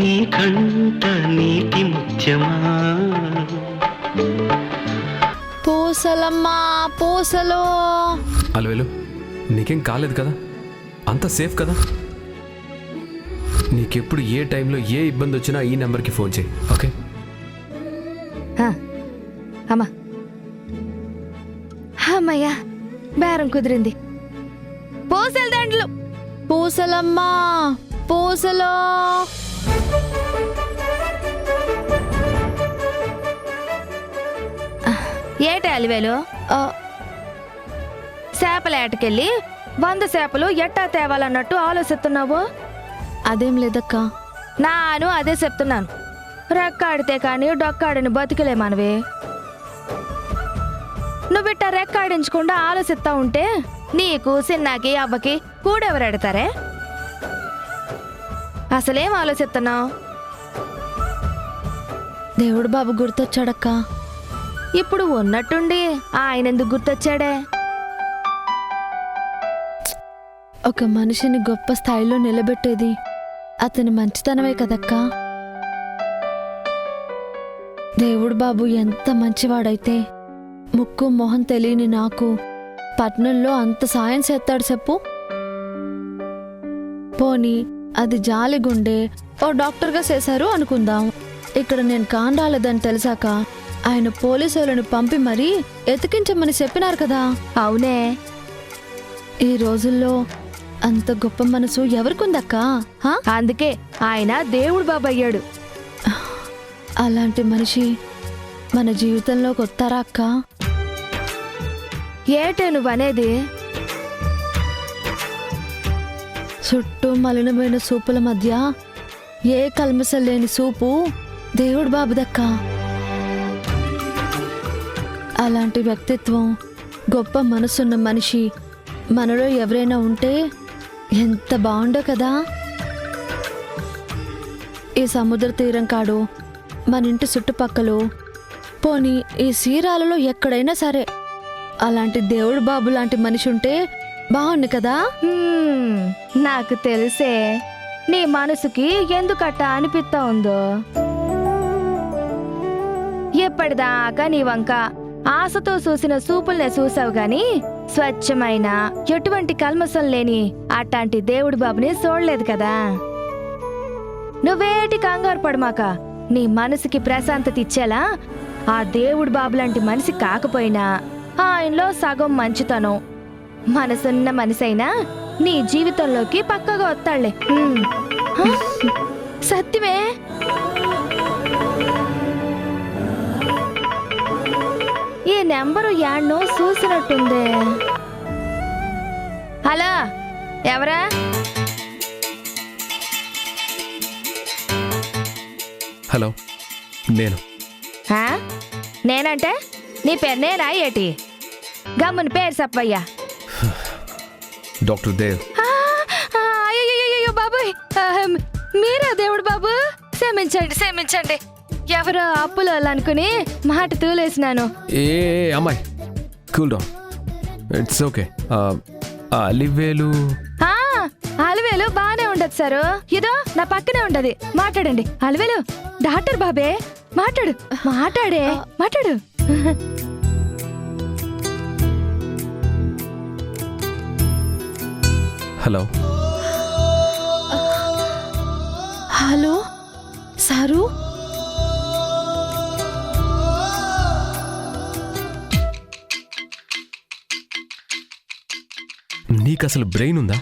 నీ కంట నీటి ముత్యమా పూసలమ్మా పూసలు. అలవేలు నీకేం కాలేదు కదా, అంత సేఫ్ కదా. నీకెప్పుడు ఏ టైంలో ఏ ఇబ్బంది వచ్చినా ఈ నెంబర్కి ఫోన్ చేయి, ఓకే? అమ్మా అమ్మయ్యా బేరం కుదిరింది. పూసల దండలు. పూసలమ్మా పూసలు. ఏటే అలివేలు, చేపలేటకెళ్ళి 100 చేపలు ఎట్టా తేవాలన్నట్టు ఆలోచిస్తున్నావు? అదేం లేదక్కా. నాను అదే చెప్తున్నాను. రెక్కాడితే కానీ డొక్కాడిని బతికలే మనవి. నువ్విట్ట రెక్కాడించకుండా ఆలోచిస్తా ఉంటే నీకు చిన్నాకి అవ్వకి కూడెవరెడతారే? అసలేం ఆలోచిస్తున్నావు? దేవుడు బాబు గుర్తొచ్చాడక్కా. ఇప్పుడు ఉన్నట్టుండి ఆయనెందుకు గుర్తొచ్చాడే? ఒక మనిషిని గొప్ప స్థాయిలో నిలబెట్టేది అతని మంచితనమే కదక్కా. దేవుడు బాబు ఎంత మంచివాడైతే ముక్కు మొహం తెలియని నాకు పట్నంలో అంత సాయం చేస్తాడు చెప్పు. పోనీ అది జాలిగుండే ఓ డాక్టర్గా చేశారు అనుకుందాం. ఇక్కడ నేను కాండాలేదని తెలిసాక ఆయన పోలీసులను పంపి మరీ ఎతికించమని చెప్పినారు కదా. అవునే, ఈ రోజుల్లో అంత గొప్ప మనసు ఎవరికుందక్కా? అందుకే ఆయన దేవుడు బాబు అయ్యాడు. అలాంటి మనిషి మన జీవితంలోకి వస్తారా అక్క? ఏటే నువ్వనేది? చుట్టూ మలినమైన సూపుల మధ్య ఏ కల్మసలు లేని సూపు దేవుడు బాబుదక్క. అలాంటి వ్యక్తిత్వం గొప్ప మనసున్న మనిషి మనలో ఎవరైనా ఉంటే ఎంత బాగుండో కదా. ఈ సముద్ర తీరం కాడు, మన ఇంటి చుట్టుపక్కల, పోనీ ఈ సీరాలలో ఎక్కడైనా సరే అలాంటి దేవుడు బాబు లాంటి మనిషి ఉంటే బాగుంది కదా. నాకు తెలిసే నీ మనసుకి ఎందుకట్ట అనిపిస్తా ఉందో. ఎప్పటిదాకా నీ వంక ఆశతో చూసిన సూపుల్నే చూసావు గాని స్వచ్ఛమైన ఎటువంటి కల్మసం లేని అట్లాంటి దేవుడి బాబుని చూడలేదు కదా. నువ్వేటి కంగారు పడమాక. నీ మనసుకి ప్రశాంతత ఇచ్చేలా ఆ దేవుడి బాబు లాంటి మనిషి కాకపోయినా ఆయనలో సగం మంచితనం మనసున్న మనిషైనా నీ జీవితంలోకి పక్కగా వస్తాళ్లే. సత్యమే. ఈ నెంబరు యాడ్నో చూసినట్టుందే. హలో, ఎవరా? హలో, నేను. నేనంటే నీ పేరునేనా ఏటి? గమ్ముని పేరు చెప్పయ్యా. డాక్టర్ దేవ్. అయ్యో బాబోయ్, మీరా దేవుడు బాబు? క్షమించండి క్షమించండి. ఎవరో అప్పులు అనుకుని మాట తూలేసినాను. ఏ అమ్మాయి, cool down, it's okay. Alivelu Alivelu బానే ఉండదు సారు. ఇదో నా పక్కనే ఉండదు. మాట్లాడండి. అలివేలు డాక్టర్ బాబే, మాట్లాడు. మాట్లాడు. హలో. Hello sir. నీకు అసలు బ్రెయిన్ ఉందా?